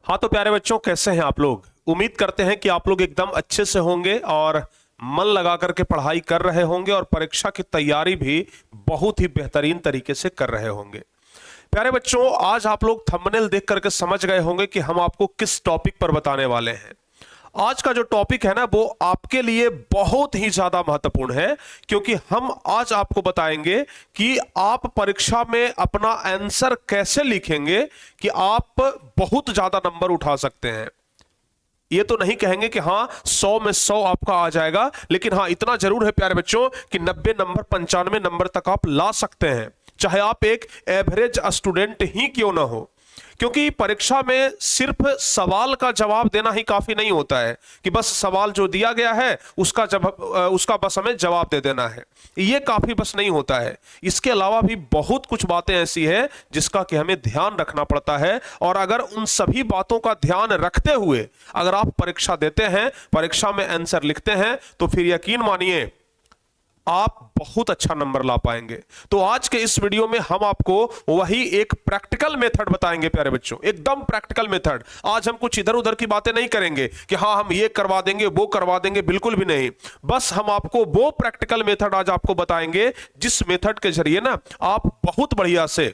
हाँ तो प्यारे बच्चों, कैसे हैं आप लोग। उम्मीद करते हैं कि आप लोग एकदम अच्छे से होंगे और मन लगा करके पढ़ाई कर रहे होंगे और परीक्षा की तैयारी भी बहुत ही बेहतरीन तरीके से कर रहे होंगे। प्यारे बच्चों, आज आप लोग थंबनेल देख करके समझ गए होंगे कि हम आपको किस टॉपिक पर बताने वाले हैं। आज का जो टॉपिक है ना, वो आपके लिए बहुत ही ज्यादा महत्वपूर्ण है, क्योंकि हम आज आपको बताएंगे कि आप परीक्षा में अपना आंसर कैसे लिखेंगे कि आप बहुत ज्यादा नंबर उठा सकते हैं। ये तो नहीं कहेंगे कि हाँ 100 में 100 आपका आ जाएगा, लेकिन हाँ इतना जरूर है प्यारे बच्चों कि 90 नंबर 95 नंबर तक आप ला सकते हैं, चाहे आप एक एवरेज स्टूडेंट ही क्यों ना हो। क्योंकि परीक्षा में सिर्फ सवाल का जवाब देना ही काफी नहीं होता है कि बस सवाल जो दिया गया है उसका बस हमें जवाब दे देना है, ये काफी बस नहीं होता है। इसके अलावा भी बहुत कुछ बातें ऐसी है जिसका कि हमें ध्यान रखना पड़ता है, और अगर उन सभी बातों का ध्यान रखते हुए अगर आप परीक्षा देते हैं, परीक्षा में आंसर लिखते हैं, तो फिर यकीन मानिए आप बहुत अच्छा नंबर ला पाएंगे। तो आज के इस वीडियो में हम आपको वही एक प्रैक्टिकल मेथड बताएंगे प्यारे बच्चों, एकदम प्रैक्टिकल मेथड। आज हम कुछ इधर उधर की बातें नहीं करेंगे कि हाँ हम ये करवा देंगे वो करवा देंगे, बिल्कुल भी नहीं। बस हम आपको वो प्रैक्टिकल मेथड आज आपको बताएंगे जिस मेथड के जरिए ना आप बहुत बढ़िया से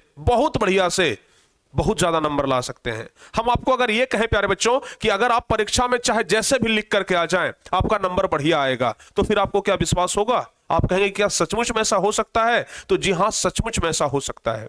बहुत ज्यादा नंबर ला सकते हैं। हम आपको अगर ये कहें प्यारे बच्चों कि अगर आप परीक्षा में चाहे जैसे भी लिख करके आ जाएं आपका नंबर बढ़िया आएगा, तो फिर आपको क्या विश्वास होगा? आप कहेंगे क्या सचमुच में ऐसा हो सकता है? तो जी हां, सचमुच में ऐसा हो सकता है।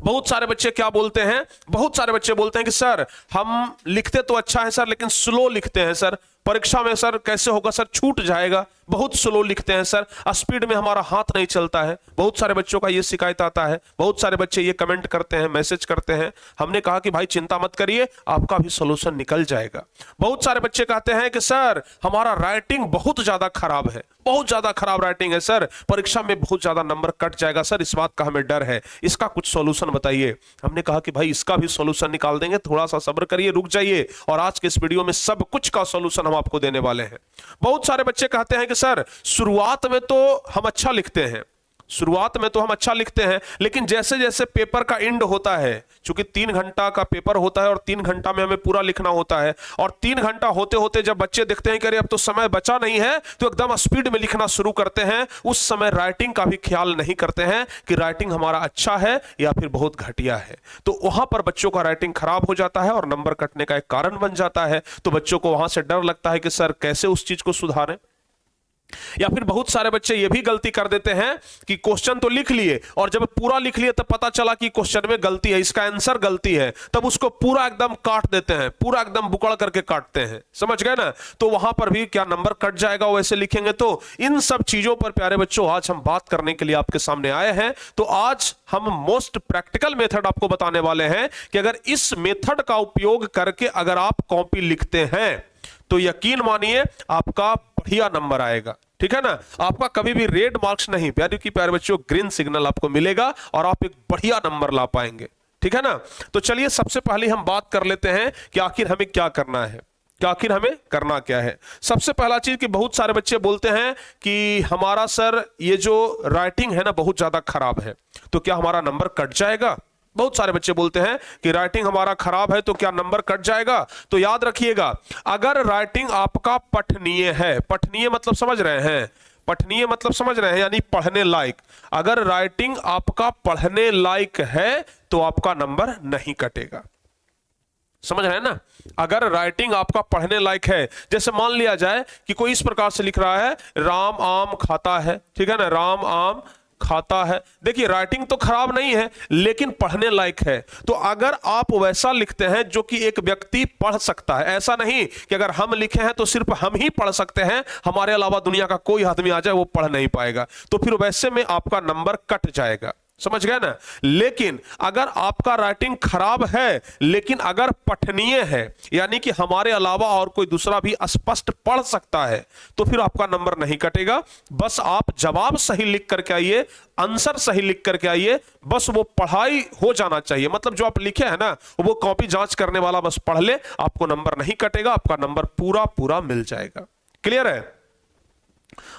बहुत सारे बच्चे क्या बोलते हैं, बहुत सारे बच्चे बोलते हैं कि सर हम लिखते तो अच्छा है सर, लेकिन स्लो लिखते हैं सर, परीक्षा में सर कैसे होगा सर, छूट जाएगा, बहुत स्लो लिखते हैं सर, स्पीड में हमारा हाथ नहीं चलता है। बहुत सारे बच्चों का ये शिकायत आता है, बहुत सारे बच्चे ये कमेंट करते हैं, मैसेज करते हैं। हमने कहा कि भाई चिंता मत करिए, आपका भी सोल्यूशन निकल जाएगा। बहुत सारे बच्चे कहते हैं कि सर हमारा राइटिंग बहुत ज्यादा खराब है, बहुत ज्यादा खराब राइटिंग है सर, परीक्षा में बहुत ज्यादा नंबर कट जाएगा सर, इस बात का हमें डर है, इसका कुछ सोल्यूशन बताइए। हमने कहा कि भाई इसका भी सोल्यूशन निकाल देंगे, थोड़ा सा सब्र करिए, रुक जाइए, और आज के इस वीडियो में सब कुछ का सोल्यूशन हम आपको देने वाले हैं। बहुत सारे बच्चे कहते हैं कि सर शुरुआत में तो हम अच्छा लिखते हैं, शुरुआत में तो हम अच्छा लिखते हैं, लेकिन जैसे जैसे पेपर का एंड होता है, क्योंकि 3 घंटा का पेपर होता है और 3 घंटा में हमें पूरा लिखना होता है, और 3 घंटा होते होते जब बच्चे देखते हैं कि अरे अब तो समय बचा नहीं है, तो एकदम स्पीड में लिखना शुरू करते हैं। उस समय राइटिंग का भी ख्याल नहीं करते हैं कि राइटिंग हमारा अच्छा है या फिर बहुत घटिया है, तो वहां पर बच्चों का राइटिंग खराब हो जाता है और नंबर कटने का एक कारण बन जाता है। तो बच्चों को वहां से डर लगता है कि सर कैसे उस चीज को सुधारें। या फिर बहुत सारे बच्चे ये भी गलती कर देते हैं कि क्वेश्चन तो लिख लिए और जब पूरा लिख लिए तब पता चला कि क्वेश्चन में गलती है, इसका आंसर गलती है, तब उसको पूरा एकदम काट देते हैं, पूरा एकदम बुकड़ करके काटते हैं, समझ गए ना। तो वहां पर भी क्या नंबर कट जाएगा वैसे लिखेंगे। तो इन सब चीजों पर प्यारे बच्चों आज हम बात करने के लिए आपके सामने आए हैं। तो आज हम मोस्ट प्रैक्टिकल मेथड आपको बताने वाले हैं कि अगर इस मेथड का उपयोग करके अगर आप कॉपी लिखते हैं तो यकीन मानिए आपका बढ़िया नंबर आएगा, ठीक है ना। आपका कभी भी रेड मार्क्स नहीं, प्यारे बच्चों ग्रीन सिग्नल आपको मिलेगा और आप एक बढ़िया नंबर ला पाएंगे, ठीक है ना। तो चलिए सबसे पहले हम बात कर लेते हैं कि आखिर हमें क्या करना है, कि आखिर हमें करना क्या है। सबसे पहला चीज कि बहुत सारे बच्चे बोलते हैं कि हमारा सर ये जो राइटिंग है ना बहुत ज्यादा खराब है, तो क्या हमारा नंबर कट जाएगा। बहुत सारे बच्चे बोलते हैं कि राइटिंग हमारा खराब है तो क्या नंबर कट जाएगा। तो याद रखिएगा, अगर राइटिंग आपका पठनीय है, पठनीय मतलब समझ रहे हैं, पठनीय मतलब समझ रहे हैं यानी पढ़ने लायक, अगर राइटिंग आपका पढ़ने लायक है तो आपका नंबर नहीं कटेगा, समझ रहे हैं ना। अगर राइटिंग आपका पढ़ने लायक है, जैसे मान लिया जाए कि कोई इस प्रकार से लिख रहा है राम आम खाता है, ठीक है ना, राम आम खाता है। देखिए राइटिंग तो खराब नहीं है लेकिन पढ़ने लायक है। तो अगर आप वैसा लिखते हैं जो कि एक व्यक्ति पढ़ सकता है, ऐसा नहीं कि अगर हम लिखे हैं तो सिर्फ हम ही पढ़ सकते हैं, हमारे अलावा दुनिया का कोई आदमी आ जाए वो पढ़ नहीं पाएगा, तो फिर वैसे में आपका नंबर कट जाएगा, समझ गए ना। लेकिन अगर आपका राइटिंग खराब है लेकिन अगर पठनीय है, यानी कि हमारे अलावा और कोई दूसरा भी स्पष्ट पढ़ सकता है, तो फिर आपका नंबर नहीं कटेगा। बस आप जवाब सही लिख करके आइए, आंसर सही लिख करके आइए, बस वो पढ़ाई हो जाना चाहिए। मतलब जो आप लिखे हैं ना वो कॉपी जांच करने वाला बस पढ़ ले, आपको नंबर नहीं कटेगा, आपका नंबर पूरा पूरा मिल जाएगा। क्लियर है।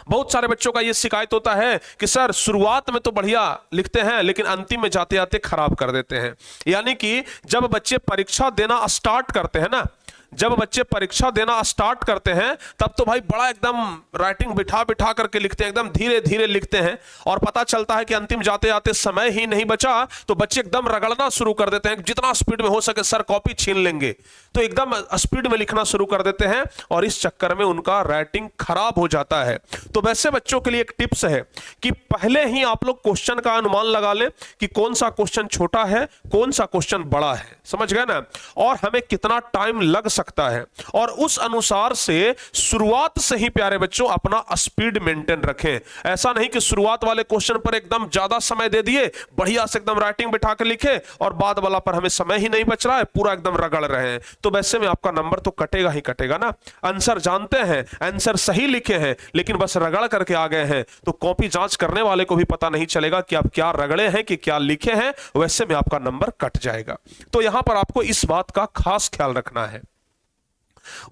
बहुत सारे बच्चों का यह शिकायत होता है कि सर शुरुआत में तो बढ़िया लिखते हैं लेकिन अंतिम में जाते जाते खराब कर देते हैं। यानी कि जब बच्चे परीक्षा देना स्टार्ट करते हैं ना, जब बच्चे परीक्षा देना स्टार्ट करते हैं तब तो भाई बड़ा एकदम राइटिंग बिठा बिठा करके लिखते हैं, एकदम धीरे धीरे लिखते हैं, और पता चलता है कि अंतिम जाते जाते समय ही नहीं बचा तो बच्चे एकदम रगड़ना शुरू कर देते हैं, जितना स्पीड में हो सके सर कॉपी छीन लेंगे, तो एकदम स्पीड में लिखना शुरू कर देते हैं और इस चक्कर में उनका राइटिंग खराब हो जाता है। तो वैसे बच्चों के लिए एक टिप्स है कि पहले ही आप लोग क्वेश्चन का अनुमान लगा लें कि कौन सा क्वेश्चन छोटा है, कौन सा क्वेश्चन बड़ा है, समझ गए ना, और हमें कितना टाइम लग सकता है, और उस अनुसार से शुरुआत से ही प्यारे बच्चों अपना स्पीड मेंटेन रखें। ऐसा नहीं कि शुरुआत वाले क्वेश्चन पर एकदम ज्यादा समय दे दिए, बढ़िया से एकदम राइटिंग बिठा के लिखे, और बाद वाला पर हमें समय ही नहीं बच रहा है, पूरा एकदम रगड़ रहे हैं, तो वैसे में आपका नंबर तो कटेगा ही कटेगा ना। आंसर जानते हैं, आंसर सही लिखे हैं, लेकिन बस रगड़ करके आ गए हैं, तो कॉपी जांच करने वाले को भी पता नहीं चलेगा कि आप क्या रगड़े हैं कि क्या लिखे हैं, वैसे में आपका नंबर कट जाएगा। तो यहां पर आपको इस बात का खास ख्याल रखना है।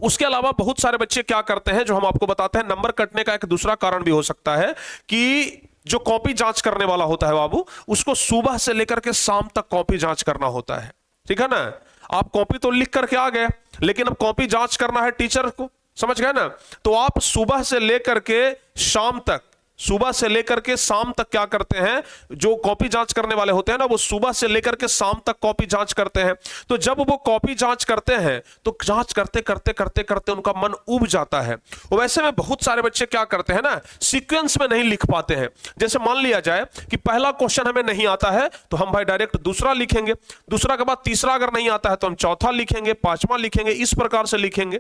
उसके अलावा बहुत सारे बच्चे क्या करते हैं, जो हम आपको बताते हैं, नंबर कटने का एक दूसरा कारण भी हो सकता है कि जो कॉपी जांच करने वाला होता है बाबू, उसको सुबह से लेकर के शाम तक कॉपी जांच करना होता है, ठीक है ना। आप कॉपी तो लिख करके आ गए, लेकिन अब कॉपी जांच करना है टीचर को, समझ गए ना। तो आप सुबह से लेकर के शाम तक, सुबह से लेकर के शाम तक क्या करते हैं, जो कॉपी जांच करने वाले होते हैं ना, वो सुबह से लेकर के शाम तक कॉपी जांच करते हैं। तो जब वो कॉपी जांच करते हैं तो जांच करते करते करते करते उनका मन उब जाता है। वैसे में बहुत सारे बच्चे क्या करते हैं ना, सीक्वेंस में नहीं लिख पाते हैं। जैसे मान लिया जाए कि पहला क्वेश्चन हमें नहीं आता है तो हम भाई डायरेक्ट दूसरा लिखेंगे, दूसरा के बाद तीसरा अगर नहीं आता है तो हम चौथा लिखेंगे, पांचवा लिखेंगे, इस प्रकार से लिखेंगे।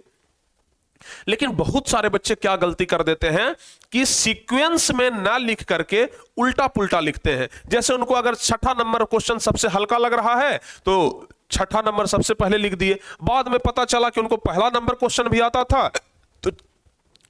लेकिन बहुत सारे बच्चे क्या गलती कर देते हैं कि सीक्वेंस में ना लिख करके उल्टा पुल्टा लिखते हैं। जैसे उनको अगर छठा नंबर क्वेश्चन सबसे हल्का लग रहा है तो छठा नंबर सबसे पहले लिख दिए, बाद में पता चला कि उनको पहला नंबर क्वेश्चन भी आता था तो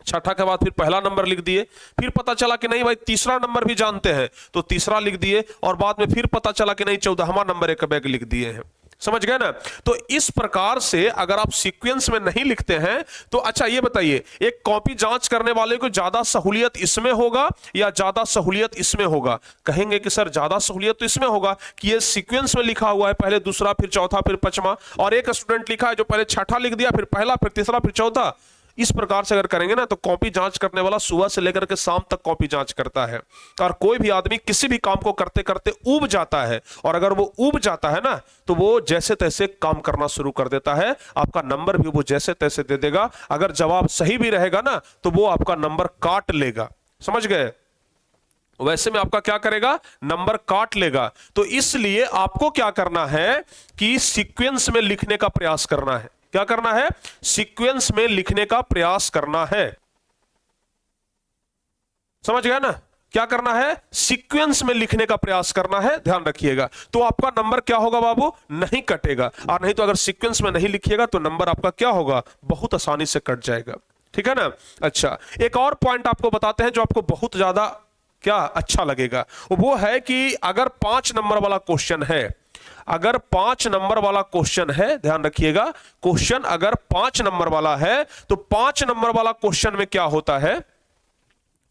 छठा के बाद फिर पहला नंबर लिख दिए, फिर पता चला कि नहीं भाई तीसरा नंबर भी जानते हैं तो तीसरा लिख दिए, और बाद में फिर पता चला कि नहीं 14वां नंबर एक बैग लिख दिए हैं, समझ गए ना। तो इस प्रकार से अगर आप सीक्वेंस में नहीं लिखते हैं तो अच्छा ये बताइए, एक कॉपी जांच करने वाले को ज्यादा सहूलियत इसमें होगा या ज्यादा सहूलियत इसमें होगा? कहेंगे कि सर ज्यादा सहूलियत तो इसमें होगा कि ये सीक्वेंस में लिखा हुआ है, पहले दूसरा फिर चौथा फिर पांचवा, और एक स्टूडेंट लिखा है जो पहले छठा लिख दिया फिर पहला फिर तीसरा फिर चौथा। इस प्रकार से अगर करेंगे ना तो कॉपी जांच करने वाला सुबह से लेकर के शाम तक कॉपी जांच करता है, और कोई भी आदमी किसी भी काम को करते करते ऊब जाता है, और अगर वो ऊब जाता है ना तो वो जैसे तैसे काम करना शुरू कर देता है, आपका नंबर भी वो जैसे तैसे दे देगा। अगर जवाब सही भी रहेगा ना तो वो आपका नंबर काट लेगा, समझ गए। वैसे में आपका क्या करेगा, नंबर काट लेगा। तो इसलिए आपको क्या करना है कि सीक्वेंस में लिखने का प्रयास करना है। क्या करना है, सीक्वेंस में लिखने का प्रयास करना है, समझ गया ना। क्या करना है, सीक्वेंस में लिखने का प्रयास करना है, ध्यान रखिएगा। तो आपका नंबर क्या होगा बाबू, नहीं कटेगा। और नहीं तो अगर सीक्वेंस में नहीं लिखिएगा तो नंबर आपका क्या होगा, बहुत आसानी से कट जाएगा, ठीक है ना। अच्छा, एक और पॉइंट आपको बताते हैं जो आपको बहुत ज्यादा क्या अच्छा लगेगा, वो है कि अगर 5 नंबर वाला क्वेश्चन है, अगर 5 नंबर वाला क्वेश्चन है, ध्यान रखिएगा, क्वेश्चन अगर 5 नंबर वाला है तो 5 नंबर वाला क्वेश्चन में क्या होता है,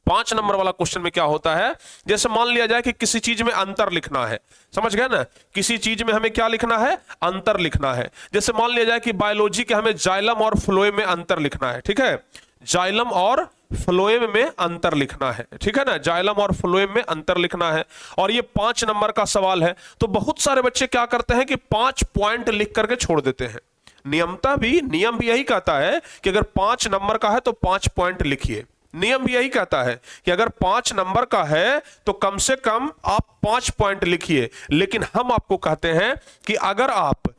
5 नंबर वाला क्वेश्चन में क्या होता है, जैसे मान लिया जाए कि किसी चीज में अंतर लिखना है, समझ गए ना, किसी चीज में हमें क्या लिखना है, अंतर लिखना है। जैसे मान लिया जाए कि बायोलॉजी के हमें जाइलम और फ्लोएम में अंतर लिखना है, ठीक है, जाइलम और फ्लोएम में अंतर लिखना है, ठीक है ना, जाइलम और फ्लोएम में अंतर लिखना है, और ये 5 नंबर का सवाल है। तो बहुत सारे बच्चे क्या करते हैं कि 5 पॉइंट लिख करके छोड़ देते हैं। नियम भी यही कहता है कि अगर 5 नंबर का है तो 5 पॉइंट लिखिए। नियम भी यही कहता है कि अगर 5 नंबर का है तो कम से कम आप 5 पॉइंट लिखिए। लेकिन हम आपको कहते हैं कि अगर आप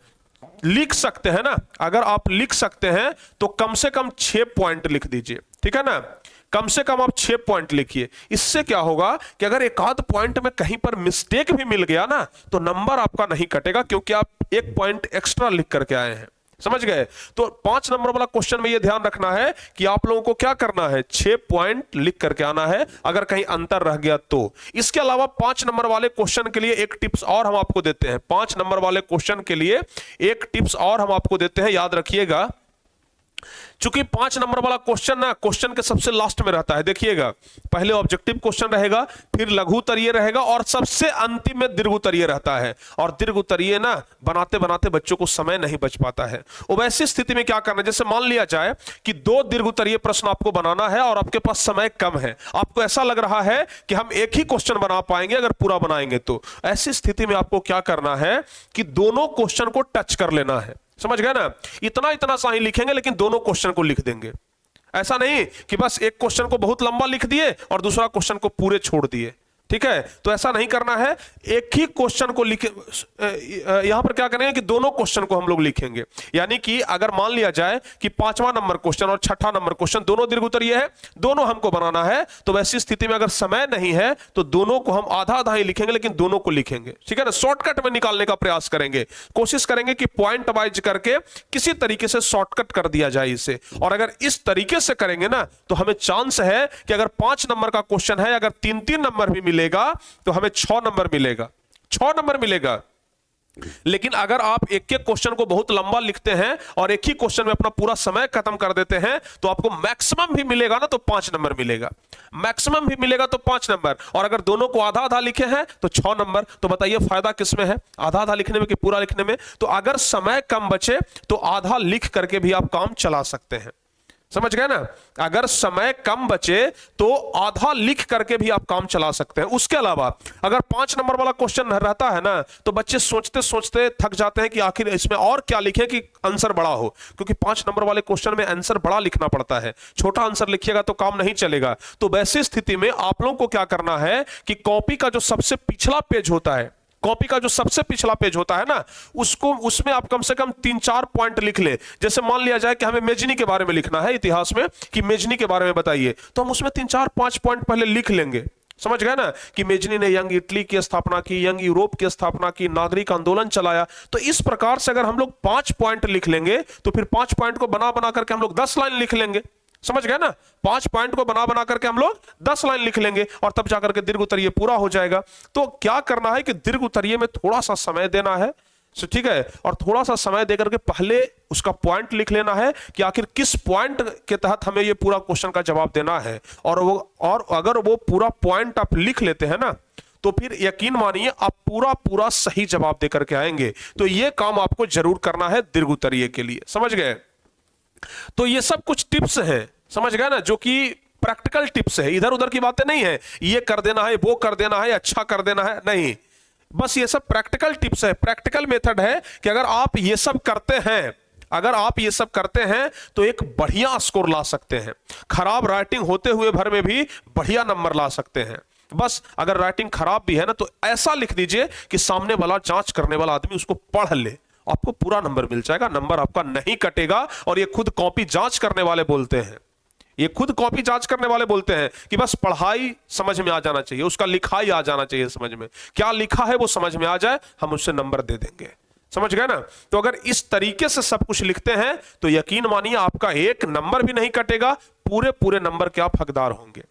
लिख सकते हैं ना, अगर आप लिख सकते हैं तो कम से कम 6 पॉइंट लिख दीजिए, ठीक है ना, कम से कम आप 6 पॉइंट लिखिए। इससे क्या होगा कि अगर एक आध पॉइंट में कहीं पर मिस्टेक भी मिल गया ना तो नंबर आपका नहीं कटेगा, क्योंकि आप 1 पॉइंट एक्स्ट्रा लिख करके आए हैं, समझ गए। तो 5 नंबर वाला क्वेश्चन में यह ध्यान रखना है कि आप लोगों को क्या करना है, 6 पॉइंट लिख करके आना है, अगर कहीं अंतर रह गया तो। इसके अलावा 5 नंबर वाले क्वेश्चन के लिए एक टिप्स और हम आपको देते हैं, 5 नंबर वाले क्वेश्चन के लिए एक टिप्स और हम आपको देते हैं, याद रखिएगा। चूंकि 5 नंबर वाला क्वेश्चन ना क्वेश्चन के सबसे लास्ट में रहता है, देखिएगा पहले ऑब्जेक्टिव क्वेश्चन रहेगा, फिर लघु उत्तरीय रहेगा और सबसे अंतिम में दीर्घ उत्तरीय रहता है। और दीर्घ उत्तरीय ना बनाते बनाते बच्चों को समय नहीं बच पाता है। और वैसी स्थिति में क्या करना है, जैसे मान लिया जाए कि 2 दीर्घ उत्तरीय प्रश्न आपको बनाना है और आपके पास समय कम है, आपको ऐसा लग रहा है कि हम एक ही क्वेश्चन बना पाएंगे अगर पूरा बनाएंगे तो ऐसी स्थिति में आपको क्या करना है कि दोनों क्वेश्चन को टच कर लेना है। समझ गए ना, इतना इतना सा ही लिखेंगे लेकिन दोनों क्वेश्चन को लिख देंगे। ऐसा नहीं कि बस एक क्वेश्चन को बहुत लंबा लिख दिए और दूसरा क्वेश्चन को पूरे छोड़ दिए, ठीक है। तो ऐसा नहीं करना है, एक ही क्वेश्चन को लिखे। यहां पर क्या करेंगे कि दोनों क्वेश्चन को हम लोग लिखेंगे। यानी कि अगर मान लिया जाए कि 5वां नंबर क्वेश्चन और 6ठा नंबर क्वेश्चन दोनों दीर्घ उत्तरीय है, दोनों हमको बनाना है, तो वैसी स्थिति में अगर समय नहीं है तो दोनों को हम आधा आधा ही लिखेंगे लेकिन दोनों को लिखेंगे, ठीक है ना। शॉर्टकट में निकालने का प्रयास करेंगे, कोशिश करेंगे कि पॉइंट वाइज करके किसी तरीके से शॉर्टकट कर दिया जाए इसे। और अगर इस तरीके से करेंगे ना तो हमें चांस है कि अगर 5 नंबर का क्वेश्चन है, अगर 3-3 नंबर भी मिलेगा तो हमें 6 नंबर मिलेगा, 6 नंबर मिलेगा। लेकिन अगर आप एक एक क्वेश्चन को बहुत लंबा लिखते हैं और एक ही क्वेश्चन में अपना पूरा समय खत्म कर देते हैं तो आपको मैक्सिमम भी मिलेगा ना तो 5 नंबर मिलेगा, मैक्सिमम भी मिलेगा तो 5 नंबर। और अगर दोनों को आधा आधा लिखे हैं तो 6 नंबर। तो बताइए फायदा किसमें है, आधा आधा लिखने में कि पूरा लिखने में। तो अगर समय कम बचे तो आधा लिख करके भी आप काम चला सकते हैं, समझ गए ना। अगर समय कम बचे तो आधा लिख करके भी आप काम चला सकते हैं। उसके अलावा अगर 5 नंबर वाला क्वेश्चन रहता है ना तो बच्चे सोचते सोचते थक जाते हैं कि आखिर इसमें और क्या लिखें कि आंसर बड़ा हो, क्योंकि 5 नंबर वाले क्वेश्चन में आंसर बड़ा लिखना पड़ता है, छोटा आंसर लिखिएगा तो काम नहीं चलेगा। तो वैसी स्थिति में आप लोगों को क्या करना है कि कॉपी का जो सबसे पिछला पेज होता है, कॉपी का जो सबसे पिछला पेज होता है ना, उसको उसमें आप कम से कम 3-4 पॉइंट लिख ले। जैसे मान लिया जाए कि हमें मेजनी के बारे में लिखना है, इतिहास में कि मेजनी के बारे में बताइए, तो हम उसमें 3-4-5 पॉइंट पहले लिख लेंगे। समझ गए ना कि मेजनी ने यंग इटली की स्थापना की, यंग यूरोप की स्थापना की, नागरिक आंदोलन चलाया। तो इस प्रकार से अगर हम लोग 5 पॉइंट लिख लेंगे तो फिर 5 पॉइंट को बना बना करके हम लोग 10 लाइन लिख लेंगे। समझ गए ना, 5 पॉइंट को बना बना करके हम लोग 10 लाइन लिख लेंगे और तब जाकर के दीर्घ उत्तरीय पूरा हो जाएगा। तो क्या करना है कि दीर्घ उत्तरीय में थोड़ा सा समय देना है, ठीक है, और थोड़ा सा समय देकर के पहले उसका पॉइंट लिख लेना है कि आखिर किस पॉइंट के तहत हमें ये पूरा क्वेश्चन का जवाब देना है। और अगर वो पूरा पॉइंट आप लिख लेते हैं ना तो फिर यकीन मानिए आप पूरा पूरा सही जवाब देकर के आएंगे। तो ये काम आपको जरूर करना है दीर्घ उत्तरीय के लिए, समझ गए। तो ये सब कुछ टिप्स हैं, समझ गए ना, जो कि प्रैक्टिकल टिप्स है, इधर उधर की बातें नहीं है, ये कर देना है, वो कर देना है, अच्छा कर देना है, नहीं, बस ये सब प्रैक्टिकल टिप्स है, प्रैक्टिकल मेथड है कि अगर आप ये सब करते हैं, अगर आप ये सब करते हैं तो एक बढ़िया स्कोर ला सकते हैं। खराब राइटिंग होते हुए भर में भी बढ़िया नंबर ला सकते हैं। बस अगर राइटिंग खराब भी है ना तो ऐसा लिख दीजिए कि सामने वाला जांच करने वाला आदमी उसको पढ़ ले, आपको पूरा नंबर मिल जाएगा, नंबर आपका नहीं कटेगा। और ये खुद कॉपी जांच करने वाले बोलते हैं, ये खुद कॉपी जांच करने वाले बोलते हैं कि बस पढ़ाई समझ में आ जाना चाहिए, उसका लिखाई आ जाना चाहिए, समझ में क्या लिखा है वो समझ में आ जाए, हम उससे नंबर दे देंगे। समझ गए ना। तो अगर इस तरीके से सब कुछ लिखते हैं तो यकीन मानिए आपका एक नंबर भी नहीं कटेगा, पूरे पूरे नंबर के आप हकदार होंगे।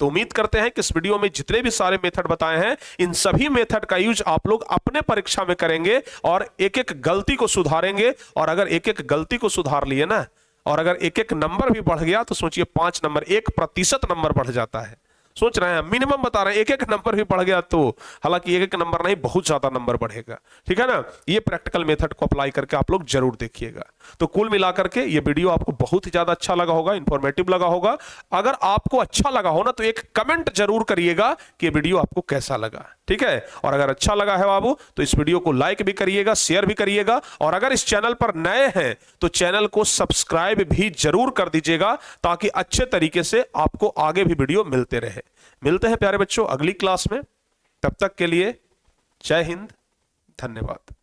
तो उम्मीद करते हैं कि इस वीडियो में जितने भी सारे मेथड बताए हैं इन सभी मेथड का यूज आप लोग अपने परीक्षा में करेंगे और एक एक गलती को सुधारेंगे। और अगर एक एक गलती को सुधार लिए ना और अगर एक एक नंबर भी बढ़ गया तो सोचिए 5 नंबर, 1% नंबर बढ़ जाता है। सोच रहे हैं, मिनिमम बता रहे हैं, एक एक नंबर भी बढ़ गया तो, हालांकि एक एक नंबर नहीं बहुत ज्यादा नंबर बढ़ेगा, ठीक है ना। ये प्रैक्टिकल मेथड को अप्लाई करके आप लोग जरूर देखिएगा। तो कुल मिलाकर के ये वीडियो आपको बहुत ही ज्यादा अच्छा लगा होगा, इंफॉर्मेटिव लगा होगा। अगर आपको अच्छा लगा हो ना तो एक कमेंट जरूर करिएगा कि ये वीडियो आपको कैसा लगा, ठीक है। और अगर अच्छा लगा है बाबू तो इस वीडियो को लाइक भी करिएगा, शेयर भी करिएगा। और अगर इस चैनल पर नए हैं तो चैनल को सब्सक्राइब भी जरूर कर दीजिएगा ताकि अच्छे तरीके से आपको आगे भी वीडियो मिलते रहे। मिलते हैं प्यारे बच्चों अगली क्लास में, तब तक के लिए जय हिंद, धन्यवाद।